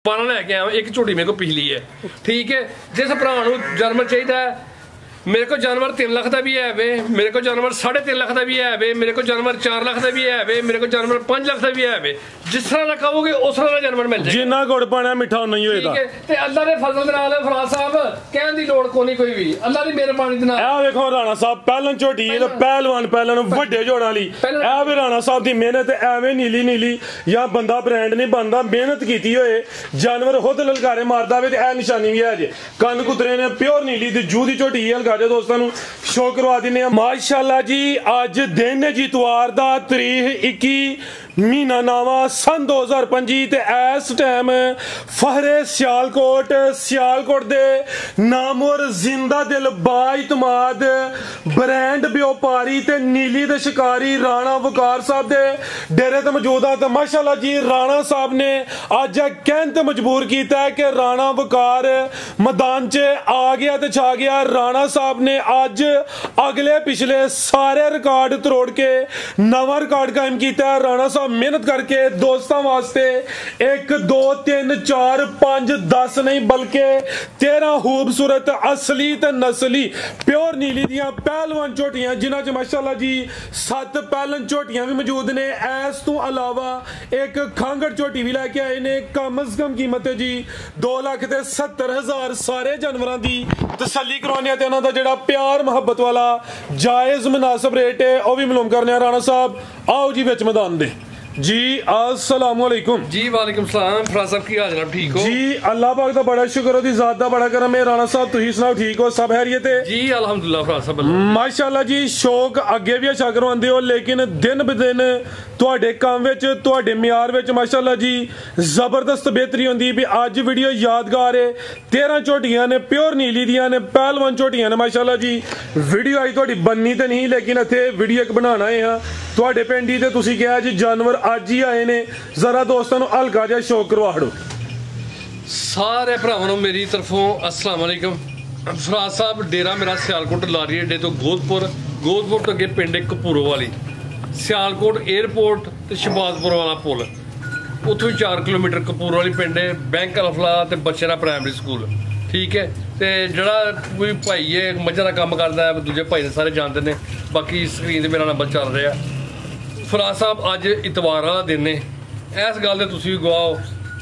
12 लैके आया। एक झोटी मेरे को पिछली है, ठीक है। जिस भरा जानवर चाहिए मेरे को जानवर 3 लाख का भी है वे, मेरे को जानवर 3.5 लाख का भी है वे, मेरे को जानवर 4 लाख का भी है वे, मेरे को जानवर 5 लाख का भी है वे। जिस तरह का कहोगे उस तरह का जानवर मिल जाएगा, जिन्ना गुड़ पाना मिठा नहीं होएगा। ते अल्लाह दे फजल दे नाल फराज साहब कहण दी लोड़ कोनी कोई भी, अल्लाह दी मेहरबानी दे नाल। आ देखो राणा साहब पहलन झोटी ते पहलवान पहलन वड्डे जोड़ां वाली, आ वे राणा साहब दी मेहनत एवें नीली नीली या बंदा ब्रांड नहीं बनदा, मेहनत कीती होए जानवर खुद ललकारे मारदा वे। ते ए निशानी भी है जे कन कुतरे ने प्योर नीली दी जू दी झोटी है। दोस्तों शो करवा देने माशाअल्लाह जी। अज दिन है जी इतवार दा, तारीख 21 महीना नावा सन 2025 ते इस टाइम फहरे सियालकोट दे नामवर जिंदा दिल बाइतमाद ब्रांड व्यापारी ते नीली दे शिकारी राणा वकार साहब दे डेरे ते मौजूद है। तो माशाअल्लाह जी राणा साहब ने अज कहते मजबूर किया है कि राणा वकार मैदान च आ गया ते छा गया। राणा साहब ने अज अगले पिछले सारे रिकॉर्ड तरोड़ के नवा रिकॉर्ड कायम किया। राणा साहब मेहनत करके दोस्तों वास्ते 1 2 3 4 5 10 नहीं बल्कि 13 खूबसूरत असली ते नस्ली प्योर नीली दियां पहलवान झोटियां, जिन्हां च माशाअल्लाह जी 7 पहलवान झोटियां भी मौजूद ने। इस तो अलावा एक खांगड़ झोटी भी लैके आए ने। कम अज कम कीमत है जी 2,70,000। सारे जानवरों की तसल्ली करवाने ते उन्हां दा जिहड़ा प्यार मुहब्बत वाला जायज़ मुनासिब रेट है वह भी मालूम करने। राणा साहब आओ जी विच मैदान दे जी। अस्सलाम वालेकुम जी। वालेकुम सलाम। फराज साहब की हाल जनाब ठीक हो जी? अल्लाह पाक दा बड़ा शुक्र, ओदी जात दा बड़ा करम है। राणा साहब तुसीं सुनाओ ठीक हो, सब खैरियत है जी? अल्हम्दुलिल्लाह फराज साहब माशाअल्लाह जी। शौक अगे भी अच्छा करवांदे हो लेकिन दिन ब दिन तुहाडे काम विच तुहाडे म्यार विच माशाअल्लाह जी जबरदस्त बेहतरी होंदी भी। अज वीडियो यादगार है। 13 झोटियां ने प्योर नीली दियां ने पहलवान झोटियां ने माशाअल्लाह जी। वीडियो आई तुहाडी बननी ते नहीं लेकिन इत्थे वीडियो एक बनाना है हां तुहाडे पिंड ही ते तुसीं कहा जी जानवर अज ही आए ने। जरा दोस्तों हल्का जिहा शौक करवा दो। सारे भरावां नूं मेरी तरफों अस्सलाम वालेकुम। फराज साहब डेरा मेरा सियालकोट लारी अड्डे तो गोदपुर तो अगे पिंड कपूरो वाली, सियालकोट एयरपोर्ट ते शहबाजपुर वाला पुल, उत्थों 4 किलोमीटर कपूरो वाली पिंड है। बैंक अल्फला ते बच्चे दा प्राइमरी स्कूल, ठीक है। ते जड़ा कोई भाई है मझां दा काम करदा है, दूजे भाई ने सारे जानते ने। बाकी स्क्रीन ते मेरा नंबर चल रहा। फराज साहब अज इतवार वाला दिन ने, इस गल ते तुसीं भी गवाओ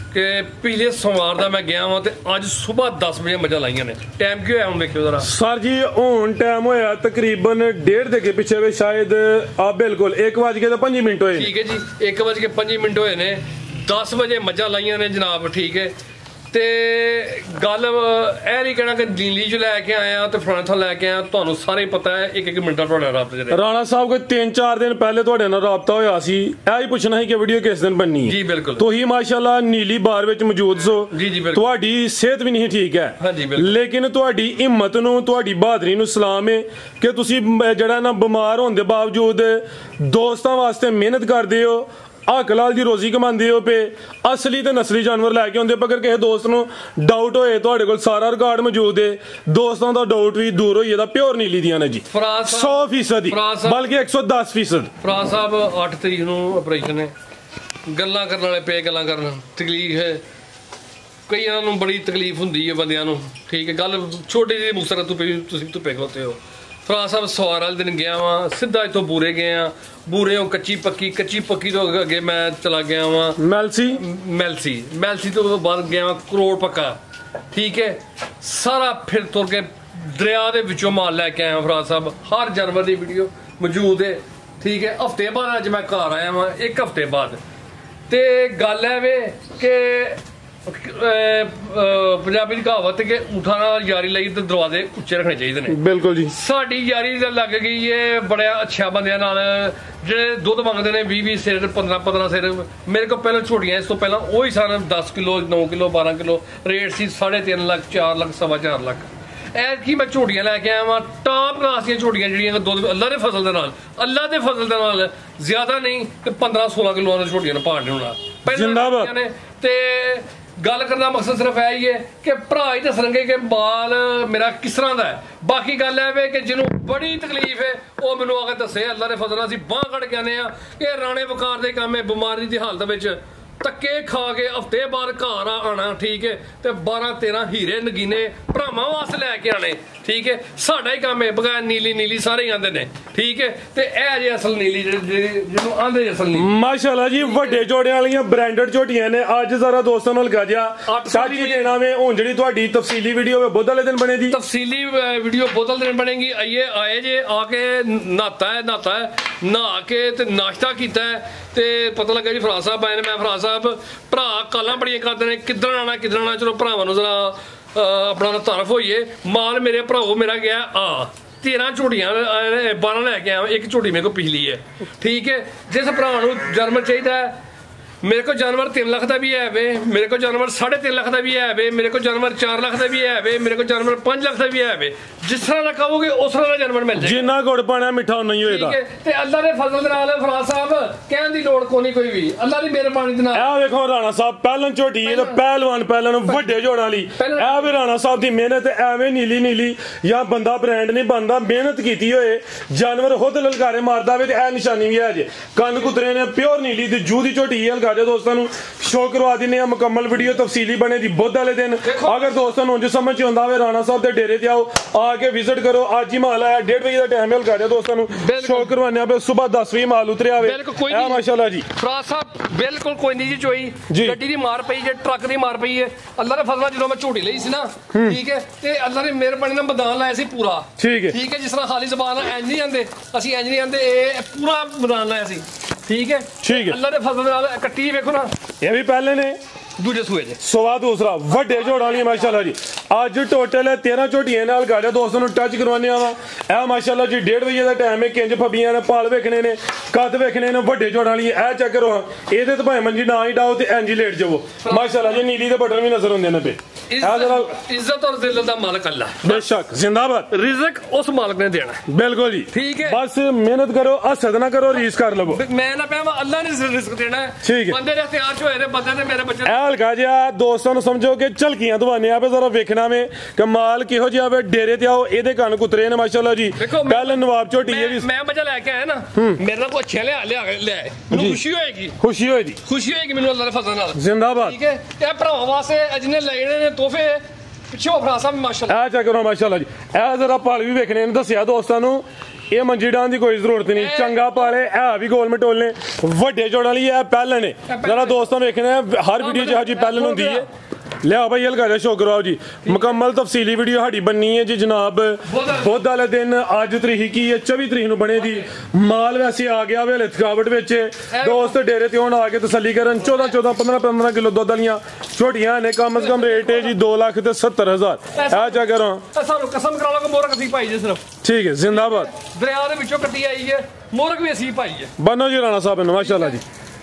कि पिछले सोमवार का मैं गया वहाँ तो अज सुबह 10 बजे मझां लाइया ने। टाइम की होया हुण देखियो जरा सर जी। हुण टाइम होया तकरीबन 1:30 दे पिछे वे शायद बिल्कुल 1:05 होए, ठीक है जी। 1:05 होए ने। 10 बजे मझां लाइया ने जनाब, ठीक है। ते गल यह नहीं कहना कि नीली जो लैके आया तो फलाने थां लैके आया, तुहानूं सारे पता है। एक मिनट तुहाडे राबते च राणा साहब कोई 3-4 दिन पहले तुहाडे नाल राबता होया सी, ऐ ही पुछना है कि वीडियो किस दिन बननी है जी? बिल्कुल। तुसीं माशाअल्लाह नीली बार विच मौजूद सो जी जी। तुहाडी सेहत भी नहीं ठीक है हां जी बिल्कुल, लेकिन तुहाडी हिम्मत नूं तुहाडी बहादरी नूं सलाम है कि तुसीं जिहड़ा ना बीमार होण दे बावजूद दोस्तां वास्ते मेहनत करदे हो, हक लाल दी रोजी कमांदे हो पे, असली ते नस्ली जानवर लैके आउंदे। अगर किसी दोस्त नूं डाउट होए तुहाडे कोल सारा रिकॉर्ड मौजूद है, दोस्तां दा डाउट भी दूर होई जादा। प्योर नीली दियां ने जी 100% बल्कि 110%। फराज साहब 8 तरीक नूं ऑपरेशन है। गल्लां करन वाले पे गल्लां करन तकलीफ है, कईयां नूं बड़ी तकलीफ हुंदी है बंदियां नूं, ठीक है। गल छोटी जी मुक्तसर तुसीं धुप्पे खलोते हो। फराज साहब सवार वाले दिन गया वहाँ सीधा इतों बूरे गए, बूरे कच्ची पक्की तो अगे मैं चला गया वहाँ मैलसी तो बाद गया वहाँ करोड़ पक्का, ठीक है। सारा फिर तुर के दरिया के विचों माल लैके आया फराज साहब। हर जानवर की वीडियो मौजूद है, ठीक है। हफ्ते बाद अज मैं घर आया वहाँ, 1 हफ्ते बाद। तो गल है वे कि पंजाबी कहावत कि ऊठा नाल यारी लई तो दरवाजे उच्चे रखने चाहिए ने। बिल्कुल जी। साडी यारी लग गई है बड़े अच्छा बंदियां नाल जेह्ड़े दुध मंगदे ने 20-20 सिर 15-15 सिर। मेरे को पहले झोटियां इस तो पहला वही सन 10 किलो 9 किलो 12 किलो रेट सी 3.5 लाख 4 लाख 4.25 लाख। ऐतकी मैं झोटियां लैके आया वहाँ टॉप क्लास दी झोटियां जिहड़ियां दुध अल्लाह दे फजल दे नाल ज्यादा नहीं ते 15-16 किलो दी झोटियां ने पाड़ने होना पहले ने। ते गल करने का मकसद सिर्फ यही है कि भरा ही दसणगे कि माल मेरा किस तरह का है। बाकी गल है कि जिन्हों बड़ी तकलीफ है वह मैनू आके दसे। अल्लाह के फजल असीं बांह कट के आने कि राणे वकार के काम है बीमारी की हालत में ਧੱਕੇ ਖਾ ਕੇ ਹਫਤੇ ਬਾਅਦ ਘਰ ਆਣਾ, ਠੀਕ ਹੈ, ਤੇ 12-13 ਹੀਰੇ ਨਗੀਨੇ ਭਰਾਵਾਂ ਵਾਸਤੇ ਲੈ ਕੇ ਆਣੇ, ਠੀਕ ਹੈ। ਸਾਡਾ ਹੀ ਕੰਮ ਹੈ, ਬਗੈਰ ਨੀਲੀ ਨੀਲੀ ਸਾਰੇ ਹੀ ਆਂਦੇ ਨੇ, ਠੀਕ ਹੈ। ਤੇ ਇਹ ਜੇ ਅਸਲ ਨੀਲੀ ਜਿਹਨੂੰ ਆਂਦੇ ਅਸਲ ਨੀਲੀ, ਮਾਸ਼ਾਅੱਲਾ ਜੀ ਵੱਡੇ ਜੋੜਿਆਂ ਵਾਲੀਆਂ ਬ੍ਰਾਂਡਡ ਝੋਟੀਆਂ ਨੇ। ਅੱਜ ਜ਼ਰਾ ਦੋਸਤਾਂ ਨਾਲ ਗਾਜਿਆ ਸਾਡੀ ਦੇਣਾ ਵੇ ਹੁਣ ਜਿਹੜੀ ਤੁਹਾਡੀ ਤਫਸੀਲੀ ਵੀਡੀਓ ਵੇ ਬੁੱਧ ਵਾਲੇ ਦਿਨ ਬਣੇ ਦੀ ਤਫਸੀਲੀ ਵੀਡੀਓ ਬੁੱਧ ਵਾਲੇ ਦਿਨ ਬਣੇਗੀ। ਆਏ ਜੇ ਆ ਕੇ ਨਹਾਤਾ ਹੈ ਨਹਾ ਕੇ ਤੇ ਨਾਸ਼ਤਾ ਕੀਤਾ ਤੇ ਪਤਾ ਲੱਗਾ ਜੀ ਫਰਾਜ਼ ਸਾਹਿਬ ਆਏ ਨੇ। ਮੈਂ ਫਰਾਜ਼ ਸਾਹਿਬ ਭਰਾ ਕਾਲਾਂ ਬੜੀਆਂ ਕਰਦੇ ਨੇ ਕਿੱਦਣ ਆਣਾ ਚਲੋ ਭਰਾਵਾਂ ਨੂੰ ਜ਼ਰਾ ਆਪਣਾ ਤਾਰਫ ਹੋਈਏ। ਮਾਲ ਮੇਰੇ ਭਰਾਓ ਮੇਰਾ ਗਿਆ 13 ਝੋਟੀਆਂ 12 ਲੈ ਕੇ ਆਇਆ, ਇੱਕ ਝੋਟੀ ਮੇਰੇ ਕੋਲ ਪਿਛਲੀ ਹੈ, ਠੀਕ ਹੈ। ਜਿਸ ਭਰਾ ਨੂੰ ਜਾਨਵਰ ਚਾਹੀਦਾ, ਮੇਰੇ ਕੋਲ ਜਾਨਵਰ 3 ਲੱਖ ਦਾ ਵੀ ਹੈ ਵੇ, ਮੇਰੇ ਕੋਲ ਜਾਨਵਰ 3.5 ਲੱਖ ਦਾ ਵੀ ਹੈ ਵੇ, ਮੇਰੇ ਕੋਲ ਜਾਨਵਰ 4 ਲੱਖ ਦਾ ਵੀ ਹੈ ਵੇ, ਮੇਰੇ ਕੋਲ ਜਾਨਵਰ 5 ਲੱਖ ਦਾ ਵੀ ਹੈ ਵੇ। ਜਿਸ ਤਰ੍ਹਾਂ ਦਾ ਕਹੋਗੇ ਉਸ ਤਰ੍ਹਾਂ ਦਾ ਜਾਨਵਰ ਮਿਲ ਜਾਏਗਾ, ਜਿੰਨਾ ਗੁੜ ਪਾਣਾ ਮਿੱਠਾ ਨਹੀਂ ਹੋਏਗਾ, ਠੀਕ ਹੈ। ਤੇ ਅੱਲਾ ਦੇ ਫਜ਼ਲ ਦੇ ਨਾਲ ਫਰਾਜ਼ ਸਾਹਿਬ ਕਹਿਣ ਦੀ ਲੋੜ ਕੋਈ ਵੀ, ਅੱਲਾ ਦੀ ਮਿਹਰਬਾਨੀ ਦੇ ਨਾਲ। ਇਹ ਵੇਖੋ ਰਾਣਾ ਸਾਹਿਬ ਪਹਿਲਨ ਝੋਟੀ ਇਹ ਪਹਿਲਵਾਨ ਵੱਡੇ ਜੋੜਾਂ ਵਾਲੀ, ਇਹ ਵੀ ਰਾਣਾ ਸਾਹਿਬ ਦੀ ਮਿਹਨਤ। ਐਵੇਂ ਨੀਲੀ ਜਾਂ ਬੰਦਾ ਬ੍ਰਾਂਡ ਨਹੀਂ ਬਣਦਾ, ਮਿਹਨਤ ਕੀਤੀ ਹੋਏ ਜਾਨਵਰ ਖੁਦ ਲਲਕਾਰੇ ਮਾਰਦਾ ਵੇ। ਤੇ ਇਹ ਨਿਸ਼ਾਨੀ ਵੀ ਹੈ ਜੇ ਕੰਨ ਕੁਤਰੇ ਨੇ ਪਿਓਰ ਨੀਲੀ ਦੀ ਜੂ ਦੀ ਝੋਟੀ ਹੈ। ਲਗਾ ਦੋਸਤਾਂ ਨੂੰ ਸ਼ੋਅ ਕਰਵਾ ਦਿੰਦੇ ਆ, ਮੁਕੰਮਲ ਵੀਡੀਓ ਤਫਸੀਲੀ ਬਣੇ ਦੀ ਬੁੱਧ ਵਾਲੇ ਦਿਨ। ਅਗਰ ਦੋਸਤਾਂ ਨੂੰ ਉਂਝ ਸਮਝ ਆਉਂਦਾ ਹੋਵੇ ਰਾਣਾ ਸਾਹਿਬ ਦੇ ਡੇਰੇ ਤੇ ਆਓ, ਆ ਕੇ ਵਿਜ਼ਿਟ ਕਰੋ। ਅੱਜ ਹੀ ਮਾਲ ਆਇਆ 1:30 ਵਜੇ ਦਾ ਟਾਈਮ ਹੈ। ਲਗਾ ਦੋਸਤਾਂ ਨੂੰ ਸ਼ੋਅ ਕਰਵਾਉਂਦੇ ਆ ਸਵੇਰ 10 ਵਜੇ ਮਾਲ ਉਤਰਿਆ ਹੋਵੇ। ਇਹ ਮਾਸ਼ਾਅੱਲਾ ਜੀ ਫਰਾਜ਼ ਸਾਹਿਬ ਬਿਲਕੁਲ ਕੋਈ ਨਹੀਂ ਜੀ ਚੋਈ ਗੱਡੀ ਦੀ ਮਾਰ ਪਈ ਜੇ ਟਰੱਕ ਦੀ ਮਾਰ ਪਈ ਹੈ। ਅੱਲਾ ਦੇ ਫਜ਼ਲ ਜਦੋਂ ਮੈਂ ਝੋਟੀ ਲਈ ਸੀ ਨਾ, ਠੀਕ ਹੈ, ਤੇ ਅੱਲਾ ਨੇ ਮਿਹਰਬਾਨੀ ਨਾਲ ਮੈਦਾਨ ਲਾਇਆ ਸੀ ਪੂਰਾ, ਠੀਕ ਹੈ। ਜਿਸ ਤਰ੍ਹਾਂ ਖਾਲੀ ਜ਼ਬਾਨ ਇੰਜ ਨਹੀਂ ਆਂਦੇ, ਅਸੀਂ ਇੰਜ ਨਹੀਂ ਆਂਦੇ, ਇਹ ਪੂਰਾ ਮੈਦਾਨ ਲਾਇਆ ਸੀ, ਠੀਕ ਹੈ। ਅੱਲਾ ਦੇ ਫਜ਼ਲ ਨਾਲ ਕੱਟੀ ਵੇਖੋ ਨਾ, ਇਹ ਵੀ ਪਹਿਲੇ ਨੇ ਦੂਜੇ ਸੂਏ ਜੇ ਸਵਾ ਦੂਸਰਾ ਵੱਡੇ ਝੋੜਾਂ ਵਾਲੀ ਮਾਸ਼ਾਅੱਲਾ ਜੀ। ਅੱਜ ਟੋਟਲ 13 ਝੋਟੀਆਂ ਨਾਲ ਗਾੜਿਆ ਦੋਸਤਾਂ ਨੂੰ ਟੱਚ ਕਰਵਾਉਂਦੇ ਆ ਵਾ। ਇਹ ਮਾਸ਼ਾਅੱਲਾ ਜੀ 1:30 ਵਜੇ ਦਾ ਟਾਈਮ ਹੈ। ਕਿੰਜ ਫੱਬੀਆਂ ਨੇ ਪਾਲ ਵੇਖਣੇ ਨੇ, ਕੱਦ ਵੇਖਣੇ ਨੇ, ਵੱਡੇ ਝੋੜਾਂ ਵਾਲੀ। ਇਹ ਚੈੱਕ ਕਰੋ, ਇਹਦੇ ਤੇ ਭਾਵੇਂ ਮੰਜੀ ਨਾ ਹੀ ਡਾਓ ਤੇ ਇੰਜ ਹੀ ਲੇਟ ਜਾਵੋ। ਮਾਸ਼ਾਅੱਲਾ ਜੀ ਨੀਲੀ ਦੇ ਬਟਨ ਵੀ ਨਜ਼ਰ ਆਉਂਦੇ ਨੇ ਪੇ। ਇੱਜ਼ਤ ਔਰ ਜ਼ਿਲਤ ਦਾ ਮਾਲਕ ਅੱਲਾ, ਬੇਸ਼ੱਕ ਜ਼ਿੰਦਾਬਾਦ। ਰਿਜ਼ਕ ਉਸ ਮਾਲਕ ਨੇ ਦੇਣਾ, ਬਿਲਕੁਲ ਜੀ, ਠੀਕ ਹੈ। ਬਸ ਮਿਹਨਤ ਕਰੋ, ਹਸਦ ਨਾ ਕਰੋ, ਰੀਸ ਕਰ ਲਵੋ। ਮੈਂ ਨਾ ਪਿਆ ਅੱਲਾ ਨੇ ਰਿਜ਼ਕ ਦੇਣਾ ਹੈ, ਠੀਕ ਹੈ। ਬੰਦੇ ਦੇ ਇਖਤਿਆਰ ਚ ਹੋਏ ਨੇ, ਬੰਦੇ ਨੇ ਮੇਰੇ ਬੱਚੇ ਹਲਕਾ ਜਿਹਾ ਦੋਸਤਾਂ ਨੂੰ ਸਮਝੋ ਕਿ ਝਲਕੀਆਂ ਦਵਾਨੇ ਆ ਜ਼ਰਾ ਵੇਖਣਾ ਵੇ ਕਮਾਲ ਕਿਹੋ ਜਿਹਾ ਵੇ। ਡੇਰੇ ਤੇ ਆਓ, ਇਹਦੇ ਕੰਨ ਕੁਤਰੇ ਨੇ ਮਾਸ਼ਾਅੱਲਾ ਜੀ। ਪਹਿਲ ਨਵਾਬ ਝੋਟੀ ਇਹ ਵੀ ਮੈਂ ਮਜ਼ਾ ਲੈ ਕੇ ਆਇਆ ਨਾ, ਮੇਰੇ ਨਾਲ ਕੋਈ ਅੱਛਾ ਲਿਆ ਮੈਨੂੰ ਖੁਸ਼ੀ ਹੋਏਗੀ ਮੈਨੂੰ ਅੱਲਾ ਦੇ ਫਜ਼ਲ ਨਾਲ। ਜ਼ਿੰਦਾਬਾਦ, ਠੀਕ ਹੈ। ਇਹ ਭਰਾਵਾਂ ਵਾਸਤੇ ਅਜਨੇ ਲੈਣੇ ਨੇ ਤੋਹਫੇ ਪਿੱਛੋਂ ਫਰਾਜ਼ ਸਾਹਿਬ ਮਾਸ਼ਾਅੱਲਾ। ਆ ਚੈੱਕ ਕਰੋ ਮਾਸ਼ਾਅੱਲਾ ਜੀ। ਇਹ ਜ਼ਰਾ ਪਾਲ ਵੀ ਵੇਖਣੇ ਨੇ, ਦੱਸਿਆ ਦੋਸਤਾਂ ਨੂੰ ਇਹ ਮੰਜੀ ਡਾਉਣ ਦੀ ਕੋਈ ਜ਼ਰੂਰਤ ਨਹੀਂ, ਚੰਗਾ ਪਾਲੇ। ਇਹ ਵੀ ਗੋਲ ਮਟੋਲ ਨੇ, ਵੱਡੇ ਜੋੜਾਂ ਵਾਲੀ। ਇਹ ਪਹਿਲ ਨੇ, ਜ਼ਰਾ ਦੋਸਤਾਂ ਨੂੰ ਵੇਖਣਾ ਹਰ ਵੀਡੀਓ 'ਚ ਹਾਜੀ ਪਹਿਲ ਹੁੰਦੀ ਹੈ। ਲਿਆ ਭਾਈ ਹਲਕਾ ਜਿਹਾ ਸ਼ੋਅ ਕਰਵਾਓ ਜੀ। ਮੁਕੰਮਲ ਤਫਸੀਲੀ ਵੀਡੀਓ ਸਾਡੀ ਬੰਨੀ ਹੈ ਜੀ ਜਨਾਬ। ਬੁੱਧ ਵਾਲੇ ਦਿਨ ਅੱਜ ਤਰੀਕ ਕੀ ਹੈ 24 ਤਰੀਕ ਨੂੰ ਬਣੇ ਦੀ। ਮਾਲ ਵੈਸੇ ਆ ਗਿਆ ਵੇ ਥਕਾਵਟ ਵਿੱਚ। ਦੋਸਤ ਡੇਰੇ ਤੇ ਹੁਣ ਆ ਕੇ ਤਸੱਲੀ ਕਰਨ। 14 15 ਕਿਲੋ ਦੁੱਧ ਵਾਲੀਆਂ ਝੋਟੀਆਂ ਨੇ। ਕਮ ਸੇ ਕਮ ਰੇਟ ਹੈ ਜੀ 2,70,000। ਆ ਜਾ ਕਰੋ ਸਾਨੂੰ ਕਸਮ ਕਰਾ ਲਓ ਕਿ ਮੋਰਕ ਅਸੀਂ ਭਾਈ ਜੀ ਸਿਰਫ, ਠੀਕ ਹੈ। ਜ਼ਿੰਦਾਬਾਦ। ਦਰਿਆ ਦੇ ਵਿੱਚੋਂ ਕੱਟੀ ਆਈ ਹੈ ਮੋਰਕ ਵੀ ਅਸੀਂ ਭਾਈ ਹੈ। ਬਨੋ ਜੀ ਰਾਣਾ ਸਾਹਿਬ ਨੂੰ ਮਾਸ਼ਾਅੱਲਾ ਜੀ।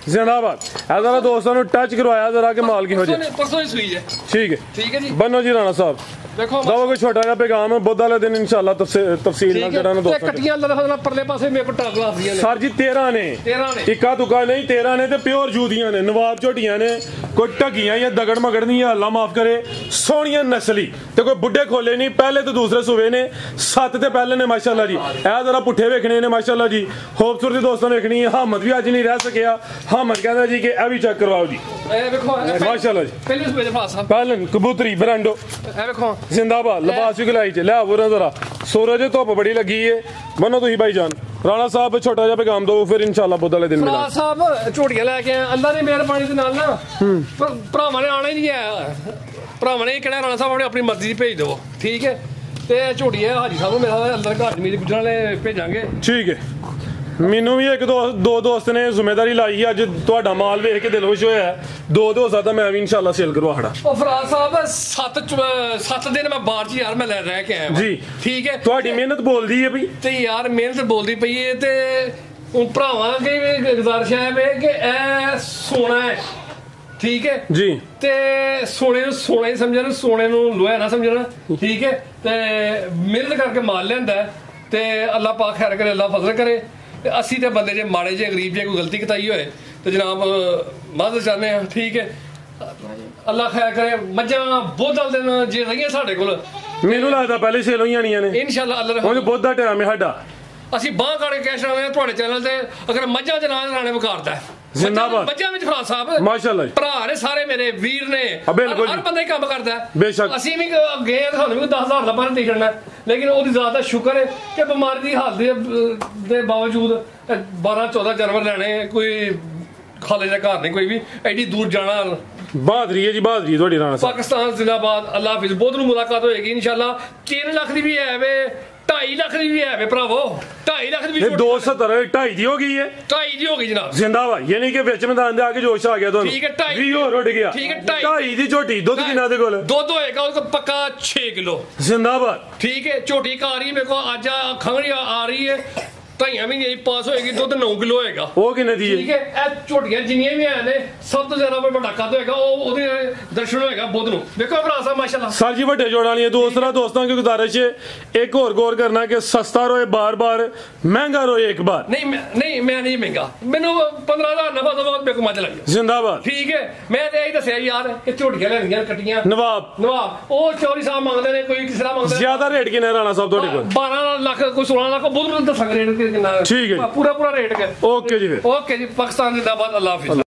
ਜ਼ਿੰਦਾਬਾਦ। ਜ਼ਰਾ ਦੋਸਤਾਂ ਨੂੰ ਟੱਚ ਕਰਵਾਇਆ ਜ਼ਰਾ ਕਿ ਮਾਲ ਕੀ ਹੋ ਜਾਏ। ਪਰਸੋਂ ਹੀ ਸੂਈ ਹੈ, ਠੀਕ ਹੈ ਜੀ। ਬਨੋ ਜੀ ਰਾਣਾ ਸਾਹਿਬ ਦੇਖੋ ਦਵਾ ਕੋਈ ਛੋਟਾ ਜਿਹਾ ਪੈਗਾਮ ਬੁੱਧ ਵਾਲੇ ਦਿਨ ਇਨਸ਼ਾਅੱਲਾ ਤਫਸੀਲ ਨਾਲ ਕਰਾਂਗੇ ਦੋਸਤਾਂ। ਕੱਟੀਆਂ ਅੱਲਾ ਦਾ ਫਜ਼ਲ ਪਰਲੇ ਪਾਸੇ ਮੇਰੇ ਕੋਲ ਟਰੱਕ ਲਾਦੀਆਂ ਨੇ ਸਰ ਜੀ 13 ਨੇ, ਇੱਕਾ ਦੁਕਾ ਨਹੀਂ 13 ਨੇ ਤੇ ਪਿਓਰ ਜੂਦੀਆਂ ਨੇ, ਨਵਾਬ ਝੋਟੀਆਂ ਨੇ। ਕੋਈ ਢੱਗੀਆਂ ਜਾਂ ਦਗੜ ਮਗੜ ਨਹੀਂ, ਅੱਲਾ ਮਾਫ ਕਰੇ। ਸੋਹਣੀਆਂ ਨਸਲੀ ਤੇ ਕੋਈ ਬੁੱਢੇ ਖੋਲੇ ਨਹੀਂ, ਪਹਿਲੇ ਤੇ ਦੂਸਰੇ ਸੂਵੇ ਨੇ। 7 ਤੇ ਪਹਿਲੇ ਨੇ ਮਾਸ਼ਾਅੱਲਾ ਜੀ। ਇਹ ਜ਼ਰਾ ਪੁੱਠੇ ਵੇਖਣੇ ਨੇ ਮਾਸ਼ਾਅੱਲਾ ਜੀ। ਖੂਬਸੂਰਤੀ ਦੋਸਤਾਂ ਨੇ ਵੇਖਣੀ ਹੈ। ਹਮਦ ਵੀ ਅੱਜ ਨਹੀਂ ਰਹਿ ਸਕਿਆ। ਹਮਦ ਕਹਿੰਦਾ ਜੀ ਕਿ ਇਹ ਵੀ ਚੈੱਕ ਕਰਵਾਓ ਜੀ। ਇਹ ਵੇਖੋ ਮਾਸ਼ਾਅੱਲਾ ਜੀ। ਪਹਿਲੇ ਸੂਬੇ ਦੇ ਫਰਾਜ਼ ਸਾਹਿਬ ਪਹਿਲਨ ਕਬੂਤਰੀ ਬਰਾਂਡੋ। ਇਹ ਵੇਖੋ ਜ਼ਿੰਦਾਬਾਦ। ਲਿਬਾਸ ਵੀ ਗਲਾਈ ਚ ਲਿਆ ਬੁਰਾ ਜ਼ਰਾ। ਸੂਰਜ ਧੁੱਪ ਬੜੀ ਲੱਗੀ ਏ। ਮੰਨੋ ਤੁਸੀਂ ਭਾਈ ਜਾਨ। ਰਾਣਾ ਸਾਹਿਬ ਛੋਟਾ ਜਿਹਾ ਪੈਗਾਮ ਦੋ, ਫਿਰ ਇਨਸ਼ਾਅੱਲਾ ਬੁੱਧ ਵਾਲੇ ਦਿਨ ਮਿਲਾਂਗੇ। ਫਰਾਜ਼ ਸਾਹਿਬ ਝੋਟੀਆਂ ਲੈ ਕੇ ਅੱਲਾ ਦੀ ਮਿਹਰਬਾਨੀ ਦੇ ਨਾਲ ਨਾ ਭਰਾਵਾਂ ਨੇ ਆਣਾ ਹੀ ਨਹੀਂ ਹੈ। ਭਰਾਵਾਂ ਨੇ ਕਹਿਣਾ ਰਾਣਾ ਸਾਹਿਬ ਆਪਣੀ ਮਰਜ਼ੀ ਦੀ ਭੇਜ ਦਿਓ, ਠੀਕ ਹੈ। ਤੇ ਝੋਟੀ ਹੈ ਹਾਜੀ ਸਾਹਿਬ ਨੂੰ ਮੇਰਾ ਅੰਦਰ ਘਰ ਜ਼ਮੀਨ ਗੁਜਰਾਂ ਵਾਲੇ ਭੇਜਾਂਗੇ, ਠੀਕ ਹੈ। ਮੈਨੂੰ ਵੀ ਇੱਕ ਦੋ ਦੋਸਤ ਨੇ ਜ਼ਿੰਮੇਵਾਰੀ ਲਾਈ ਹੈ। ਅੱਜ ਤੁਹਾਡਾ ਮਾਲ ਵੇਖ ਕੇ ਦਿਲ ਖੁਸ਼ ਹੋਇਆ। 2 ਹੋ ਸਕਦਾ ਮੈਂ ਵੀ ਇਨਸ਼ਾਅੱਲਾ ਸੇਲ ਕਰਵਾ ਖੜਾ। ਉਹ ਫਰਾਜ਼ ਸਾਹਿਬ 7 ਦਿਨ ਮੈਂ ਬਾਹਰ ਚ ਯਾਰ ਮੈਂ ਲੈ ਰਹਿ ਕੇ ਆਇਆ ਜੀ, ਠੀਕ ਹੈ। ਤੁਹਾਡੀ ਮਿਹਨਤ ਬੋਲਦੀ ਹੈ ਬਈ, ਤੇ ਯਾਰ ਮਿਹਨਤ ਬੋਲਦੀ ਪਈ ਹੈ। ਤੇ ਭਰਾਵਾਂ ਅੱਗੇ ਵੀ ਗੁਜ਼ਾਰਿਸ਼ ਹੈ ਕਿ ਇਹ ਸੋਨਾ ਹੈ, ਠੀਕ ਹੈ ਜੀ। ਤੇ ਸੋਨੇ ਨੂੰ ਸੋਨਾ ਹੀ ਸਮਝਣਾ, ਸੋਨੇ ਨੂੰ ਲੋਹਾ ਨਾ ਸਮਝਣਾ, ਠੀਕ ਹੈ। ਤੇ ਮਿਹਨਤ ਕਰਕੇ ਮਾਲ ਲਿਆਂਦਾ ਤੇ ਅੱਲਾ ਪਾਕ ਖੈਰ ਕਰੇ, ਅੱਲਾ ਫਜ਼ਲ ਕਰੇ। ਤੇ ਅਸੀਂ ਤੇ ਬੰਦੇ ਜੇ ਮਾੜੇ ਜੇ ਗਰੀਬ ਜੇ ਕੋਈ ਗਲਤੀ ਕਤਾਈ ਹੋਏ ਤੇ ਜਨਾਬ ਮਦਦ ਚਾਹੁੰਦੇ ਹਾਂ, ਠੀਕ ਹੈ। ਅੱਲਾ ਖੈਰ ਕਰੇ। ਮੱਝਾਂ ਬੁੱਧ ਵਾਲੇ ਦਿਨ ਜੇ ਰਹੀਆਂ ਸਾਡੇ ਕੋਲ, ਮੈਨੂੰ ਲੱਗਦਾ ਪਹਿਲੇ ਸੇਲ ਹੋਈਆਂ ਨੇ ਇਨਸ਼ਾਅੱਲਾ। ਅੱਲਾ ਹੁਣ ਬੁੱਧ ਦਾ ਟਾਈਮ ਹੈ ਸਾਡਾ। ਅਸੀਂ ਬਾਂਹ ਕਾੜ ਕੇ ਕਹਿ ਸਕਦੇ ਤੁਹਾਡੇ ਚੈਨਲ ਤੇ ਅਗਰ ਮੱਝਾਂ ਚ ਨਾ ਰਾਣੇ ਵਿਕਾਰਦਾ ਜ਼ਿੰਦਾਬਾਦ। ਬੱਚਿਆਂ ਵਿੱਚ ਫਰਾਦ ਸਾਹਿਬ ਮਾਸ਼ਾਅੱਲਾ ਜੀ। ਭਰਾ ਨੇ ਸਾਰੇ ਮੇਰੇ ਵੀਰ ਨੇ, ਬਿਲਕੁਲ ਹਰ ਬੰਦਾ ਹੀ ਕੰਮ ਕਰਦਾ ਹੈ। ਬੇਸ਼ੱਕ। ਅਸੀਂ ਵੀ ਗਏ ਸਾਨੂੰ ਵੀ 10,000 ਦਾ ਬਾਹਰ ਦੇ ਜਾਣਾ, ਲੇਕਿਨ ਉਹਦੀ ਜ਼ਾਤ ਦਾ ਸ਼ੁਕਰ ਹੈ ਕਿ ਬਿਮਾਰੀ ਦੀ ਹਾਲਤ ਦੇ ਬਾਵਜੂਦ 12-14 ਜਾਨਵਰ ਲੈਣੇ ਕੋਈ ਖਾਲੇ ਦਾ ਘਰ ਨਹੀਂ ਕੋਈ ਵੀ, ਐਡੀ ਦੂਰ ਜਾਣਾ। ਬਹਾਦਰੀ ਹੈ ਜੀ, ਬਹਾਦਰੀ ਤੁਹਾਡੀ ਰਾਣਾ ਸਾਹਿਬ। ਪਾਕਿਸਤਾਨ ਜ਼ਿੰਦਾਬਾਦ। ਅੱਲਾਹ ਹਾਫਿਜ਼। ਬਹੁਤ ਨੂੰ ਮੁਲਾਕਾਤ ਹੋਏਗੀ ਇਨਸ਼ਾਅੱਲਾ। 3 ਲੱਖ ਦੀ ਵੀ ਹੈ ਵੇ, 2.5 ਲੱਖ ਦੀ ਵੀ ਹੈ ਵੇ ਭਰਾਵੋ, 2.5 ਲੱਖ ਦੀ ਵੀ 270 2.5 ਦੀ ਹੋ ਗਈ ਹੈ, 2.5 ਦੀ ਹੋ ਗਈ ਜਨਾਬ। ਜ਼ਿੰਦਾਬਾਦ। ਯਾਨੀ ਕਿ ਵਿੱਚ ਮੈਦਾਨ ਦੇ ਆ ਕੇ ਜੋਸ਼ ਆ ਗਿਆ ਤੁਹਾਨੂੰ। ਠੀਕ ਹੈ, 2.5 20 ਹੋਰ ਉੱਡ ਗਿਆ। ਠੀਕ ਹੈ, 2.5 ਦੀ ਝੋਟੀ। ਦੁੱਧ ਕਿੰਨਾ ਦੇ ਕੋਲ? ਦੁੱਧ ਹੋਏਗਾ ਉਹਦੇ ਕੋਲ ਪੱਕਾ 6 ਕਿਲੋ। ਜ਼ਿੰਦਾਬਾਦ। ਠੀਕ ਹੈ, ਝੋਟੀ ਆ ਰਹੀ ਹੈ ਮੇਰੇ ਕੋਲ ਅੱਜ, ਖੰਗੜੀ ਆ ਰਹੀ ਹੈ, 2.5 ਮਹੀਨੇ ਪਾਸ ਹੋਏਗੀ, ਦੁੱਧ 9 ਕਿਲੋ ਹੋਏਗਾ। ਉਹ ਕਿੰਨੇ ਦੀ ਠੀਕ ਹੈ? ਹੈ, ਇਹ ਝੋਟੀਆਂ ਜਿੰਨੀਆਂ ਵੀ ਨੇ ਸਭ ਤੋਂ ਜ਼ਿਆਦਾ ਵੱਡਾ ਕੱਦ ਹੋਏਗਾ ਉਹਦੇ ਦਰਸ਼ਨ ਹੋਏਗਾ ਬੁੱਧ ਨੂੰ। ਦੇਖੋ ਭਰਾ ਸਾਹਿਬ ਮਾਸ਼ਾਅੱਲਾ। ਸਰ ਜੀ ਵੱਡੇ ਜੋੜਾਂ ਵਾਲੀਆਂ ਦੋਸਤਾਂ की गुजारिश है, एक और गौर करना कि सस्ता रोए बार बार, महंगा रोए एक बार। नहीं मैं नहीं महंगा, मैनू 15,000 नफा तो मेरे को मज लग गया। जिंदाबाद। ठीक है, मैं तो यही दसिया यार कि झोटियां लेनियां कट्टियां नवाब वो चौरी साहब मंगते ने, कोई किसी मंगते ज्यादा रेट किन्ना राणा साहब थोड़े को? 12 लाख कोई 16 लाख बुद्ध दसांगे रेट कितना। ठीक है, पूरा रेट। ओके जी। ओके जी। पाकिस्तान जिंदाबाद। अल्लाह हाफिज़।